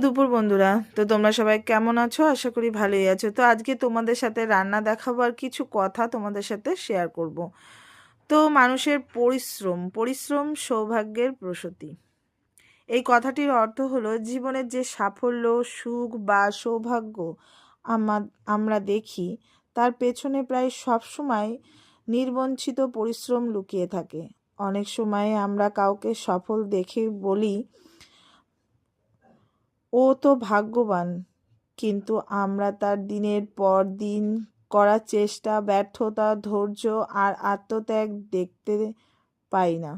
দুপুর বন্ধুরা, তো তোমরা সবাই কেমন আছো? আশা করি ভালোই আছো। তো আজকে তোমাদের সাথে রান্না দেখাবো আর কিছু কথা তোমাদের সাথে শেয়ার করব। তো মানুষের পরিশ্রম সৌভাগ্যের প্রসূতি। এই কথাটির অর্থ হলো জীবনের যে সাফল্য, সুখ বা সৌভাগ্য আমরা দেখি, তার পেছনে প্রায় সবসময় নির্বঞ্চিত পরিশ্রম লুকিয়ে থাকে। অনেক সময় আমরা কাউকে সফল দেখে বলি, ও তো ভাগ্যবান, কিন্তু আমরা তার দিনের পর দিন করা চেষ্টা, ব্যর্থতা, ধৈর্য আর আত্মত্যাগ দেখতে পাই না।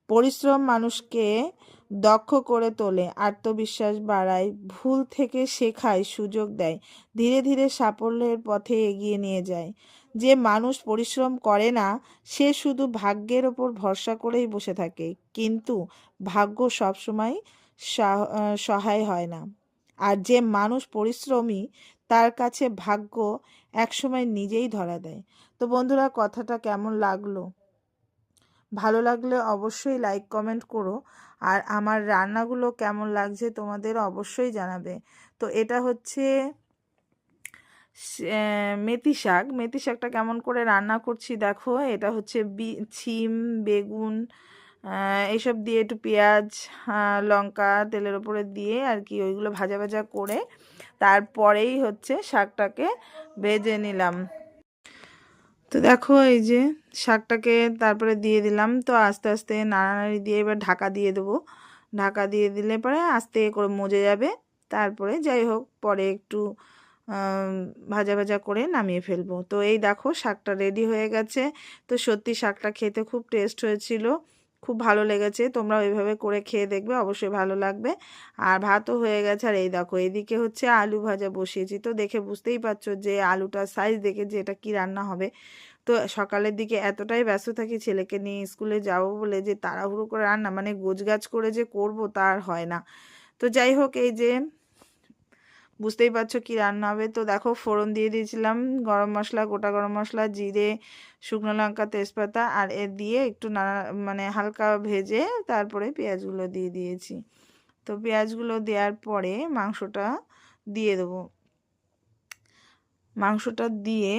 পরিশ্রম মানুষকে দক্ষ করে তোলে, আত্মবিশ্বাস বাড়ায়, ভুল থেকে শেখায়, সুযোগ দেয়, ধীরে ধীরে সাফল্যের পথে এগিয়ে নিয়ে যায়। যে মানুষ পরিশ্রম করে না, সে শুধু ভাগ্যের ওপর ভরসা করেই বসে থাকে, কিন্তু ভাগ্য সবসময় সহায় হয় না। আর যে মানুষ পরিশ্রমী, তার কাছে ভাগ্য একসময় নিজেই ধরা দেয়। তো বন্ধুরা, কথাটা কেমন লাগলো? ভালো লাগলে অবশ্যই লাইক কমেন্ট করো। আর আমার রান্নাগুলো কেমন লাগছে তোমাদের অবশ্যই জানাবে। তো এটা হচ্ছে মেথি শাকটা কেমন করে রান্না করছি দেখো। এটা হচ্ছে ছিম, বেগুন, এইসব দিয়ে একটু পেঁয়াজ, লঙ্কা তেলের ওপরে দিয়ে আর কি ওইগুলো ভাজা ভাজা করে তারপরেই হচ্ছে শাকটাকে ভেজে নিলাম। তো দেখো এই যে শাকটাকে তারপরে দিয়ে দিলাম। তো আস্তে আস্তে নাড়ানাড়ি দিয়ে এবার ঢাকা দিয়ে দেবো। ঢাকা দিয়ে দিলে পরে আস্তে করে মজে যাবে। তারপরে যাই হোক পরে একটু ভাজা ভাজা করে নামিয়ে ফেলবো। তো এই দেখো শাকটা রেডি হয়ে গেছে। তো সত্যি শাকটা খেতে খুব টেস্ট হয়েছিল, খুব ভালো লেগেছে। তোমরা ওইভাবে করে খেয়ে দেখবে, অবশ্যই ভালো লাগবে। আর ভাতও হয়ে গেছে। আর এই দেখো এইদিকে হচ্ছে আলু ভাজা বসিয়েছি। তো দেখে বুঝতেই পারছো যে আলুটার সাইজ দেখে যে এটা কি রান্না হবে। তো সকালের দিকে এতটাই ব্যস্ত থাকি ছেলেকে নিয়ে স্কুলে যাব বলে, যে তাড়াহুড়ো করে রান্না মানে গোছগাছ করে যে করব তা আর হয় না। তো যাই হোক এই যে বুঝতেই পারছো কি রান্না হবে। তো দেখো ফোড়ন দিয়ে দিয়েছিলাম গরম মশলা, গোটা গরম মশলা, জিরে, শুকনো লঙ্কা, তেজপাতা, আর এর দিয়ে একটু মানে হালকা ভেজে তারপরে পেঁয়াজগুলো দিয়ে দিয়েছি। তো পেঁয়াজগুলো দেওয়ার পরে মাংসটা দিয়ে দেবো। মাংসটা দিয়ে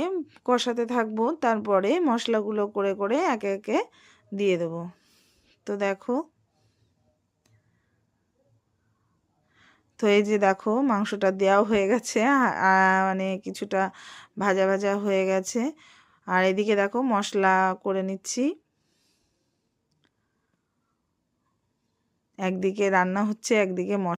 কষাতে থাকবো, তারপরে মশলাগুলো করে করে একে একে দিয়ে দেবো। তো দেখো, তো এই যে দেখো মাংসটা দেওয়া হয়ে গেছে, মানে কিছুটা ভাজা ভাজা হয়ে গেছে। আর এদিকে দেখো মশলা করে নিচ্ছি। একদিকে রান্না হচ্ছে, একদিকে